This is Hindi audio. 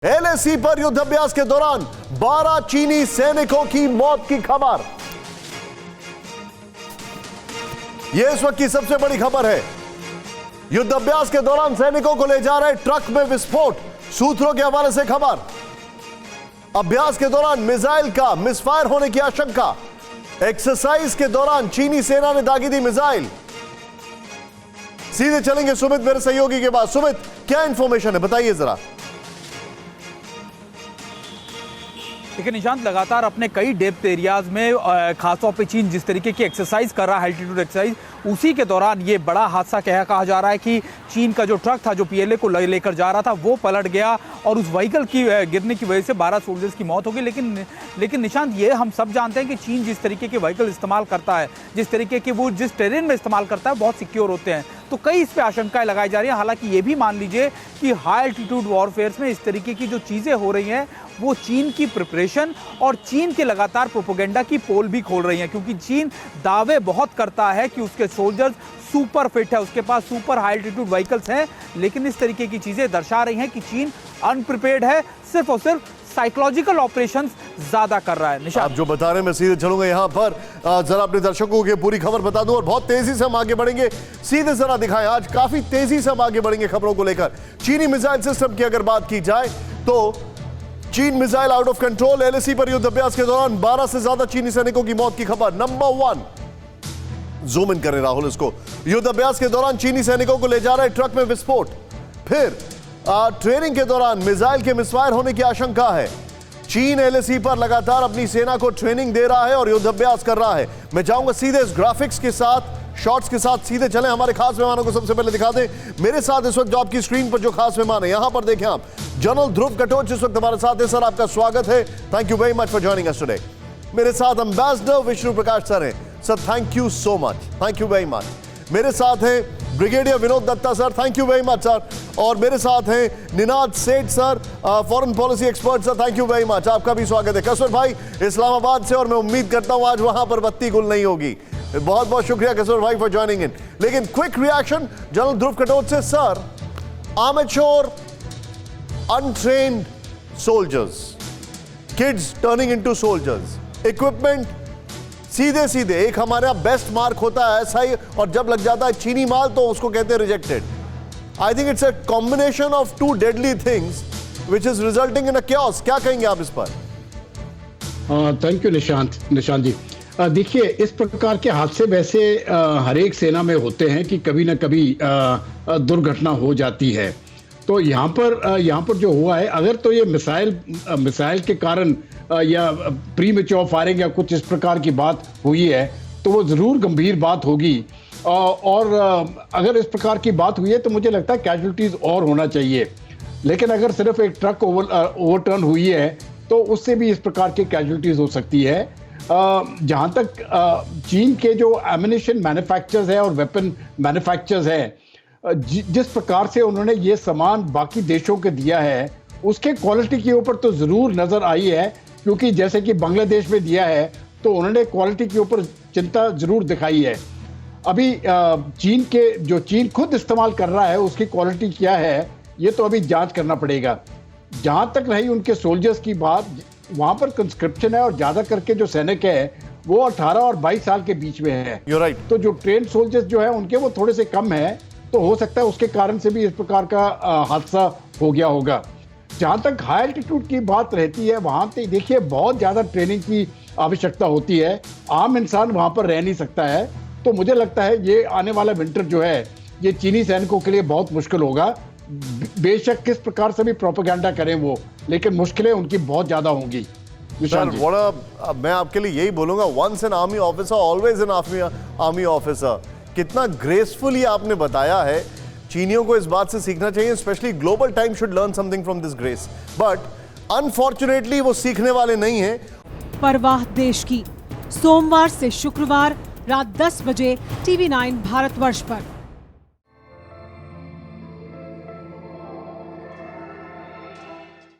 एलएसी पर युद्धाभ्यास के दौरान 12 चीनी सैनिकों की मौत की खबर। यह इस वक्त की सबसे बड़ी खबर है। युद्धाभ्यास के दौरान सैनिकों को ले जा रहे ट्रक में विस्फोट, सूत्रों के हवाले से खबर। अभ्यास के दौरान मिसाइल का मिसफायर होने की आशंका। एक्सरसाइज के दौरान चीनी सेना ने दागी दी मिसाइल। सीधे चलेंगे सुमित मेरे सहयोगी के पास। सुमित, क्या इंफॉर्मेशन है, बताइए जरा। देखिए निशांत, लगातार अपने कई डेप्थ एरियाज में खासतौर पे चीन जिस तरीके की एक्सरसाइज कर रहा है, एल्टीट्यूड एक्सरसाइज, उसी के दौरान ये बड़ा हादसा कहा जा रहा है कि चीन का जो ट्रक था जो पीएलए को लेकर जा रहा था वो पलट गया और उस व्हीकल की गिरने की वजह से 12 सोल्जर्स की मौत हो गई। लेकिन निशांत, ये हम सब जानते हैं कि चीन जिस तरीके के व्हीकल इस्तेमाल करता है, जिस तरीके के वो जिस टेरेन में इस्तेमाल करता है, बहुत सिक्योर होते हैं। तो कई इस पे आशंकाएं लगाई जा रही हैं। हालांकि ये भी मान लीजिए कि हाई एल्टीट्यूड वॉरफेयर्स में इस तरीके की जो चीज़ें हो रही हैं वो चीन की प्रिपरेशन और चीन के लगातार प्रोपोगेंडा की पोल भी खोल रही हैं, क्योंकि चीन दावे बहुत करता है कि उसके सोल्जर्स सुपर फिट है, उसके पास सुपर हाई एल्टीट्यूड व्हीकल्स हैं, लेकिन इस तरीके की चीज़ें दर्शा रही हैं कि चीन अनप्रिपेयर्ड है, सिर्फ और सिर्फ साइकोलॉजिकल ऑपरेशंस ज्यादा कर रहा है। निशांत, आप जो बता रहे हैं मैं सीधे चलूंगा यहां पर, जरा अपने दर्शकों को पूरी खबर बता दूं और बहुत तेजी से हम आगे बढ़ेंगे। सीधे जरा दिखाएं, आज काफी तेजी से हम आगे बढ़ेंगे खबरों को लेकर। चीनी मिसाइल सिस्टम की अगर बात की जाए तो चीन missile out of control. LAC पर युद्धाभ्यास के दौरान 12 से ज्यादा चीनी सैनिकों की मौत की खबर। नंबर 1, जूम इन करें राहुल इसको। युद्धाभ्यास के दौरान चीनी सैनिकों को ले जा रहे ट्रक में विस्फोट। फिर ट्रेनिंग के दौरान मिसाइल के मिसफायर होने की आशंका है। चीन एलएसी पर लगातार अपनी सेना को ट्रेनिंग दे रहा है और युद्धाभ्यास कर रहा है। मैं चाहूंगा सीधे इस ग्राफिक्स के साथ, शॉट्स के साथ सीधे चलें। हमारे खास मेहमानों को सबसे पहले दिखा दें। मेरे साथ इस वक्त जो आपकी स्क्रीन पर जो खास मेहमान है, यहां पर देखें आप, जनरल ध्रुव कटोच इस वक्त हमारे साथ है। सर, आपका स्वागत है। Thank you very much for joining us today. मेरे साथ एम्बेसडर विष्णु प्रकाश सर हैं। Sir, thank you so much, thank you very much. मेरे साथ हैं brigadier Vinod Dutta sir, thank you very much sir. और मेरे साथ हैं Ninad Seth sir, foreign policy expert sir, thank you very much, आपका भी स्वागत है। कसवर भाई इस्लामाबाद से, और मैं उम्मीद करता हूं आज वहां पर बत्ती गुल नहीं होगी। बहुत बहुत शुक्रिया कसवर भाई फॉर ज्वाइनिंग इन। लेकिन क्विक रिएक्शन जनरल ध्रुव कटोच से। Sir, amateur untrained soldiers, kids turning into soldiers, equipment सीधे सीधे एक हमारे यहाँ बेस्ट मार्क होता है ऐसा ही, और जब लग जाता है चीनी माल तो उसको कहते हैं rejected. I think it's a combination of two deadly things which is resulting in a chaos। क्या कहेंगे आप इस पर? Thank you Nishant ji. देखिए, इस प्रकार के हादसे वैसे हर एक सेना में होते हैं कि कभी ना कभी दुर्घटना हो जाती है। तो यहाँ पर जो हुआ है, अगर तो ये मिसाइल के कारण या प्रीमेच्योर फायरिंग या कुछ इस प्रकार की बात हुई है तो वो ज़रूर गंभीर बात होगी। और अगर इस प्रकार की बात हुई है तो मुझे लगता है कैजुअल्टीज और होना चाहिए। लेकिन अगर सिर्फ एक ट्रक ओवरटर्न हुई है तो उससे भी इस प्रकार की कैजुअल्टीज हो सकती है। जहाँ तक चीन के जो एमिनेशन मैन्युफैक्चरर्स है और वेपन मैन्युफैक्चरर्स हैं, जिस प्रकार से उन्होंने ये सामान बाकी देशों के दिया है उसके क्वालिटी के ऊपर तो ज़रूर नज़र आई है, क्योंकि जैसे कि बांग्लादेश में दिया है तो उन्होंने क्वालिटी के ऊपर चिंता ज़रूर दिखाई है। अभी चीन खुद इस्तेमाल कर रहा है उसकी क्वालिटी क्या है ये तो अभी जांच करना पड़ेगा। जहाँ तक रही उनके सोल्जर्स की बात, वहाँ पर कंस्क्रिप्शन है और ज़्यादा करके जो सैनिक है वो 18 और 22 साल के बीच में है। You're right. तो जो ट्रेन सोल्जर्स जो है उनके वो थोड़े से कम है, तो हो सकता है उसके कारण से भी इस प्रकार का हादसा हो गया होगा। जहाँ तक हाई एल्टीट्यूड की बात रहती है, वहाँ पे देखिए बहुत ज़्यादा ट्रेनिंग की आवश्यकता होती है। आम इंसान वहाँ पर रह नहीं सकता है। तो मुझे लगता है ये आने वाला विंटर जो है ये चीनी सैनिकों के लिए बहुत मुश्किल होगा। बेशक किस प्रकार से भी प्रोपेगेंडा करें वो, लेकिन मुश्किलें उनकी बहुत ज़्यादा होंगी। मैं आपके लिए यही बोलूंगा, once an army officer always an army officer. कितना ग्रेसफुली आपने बताया है। चीनियों को इस बात से सीखना चाहिए, specially global time should learn something from this grace, but unfortunately वो सीखने वाले नहीं हैं। परवाह देश की, सोमवार से शुक्रवार रात 10 बजे TV9 भारतवर्ष पर।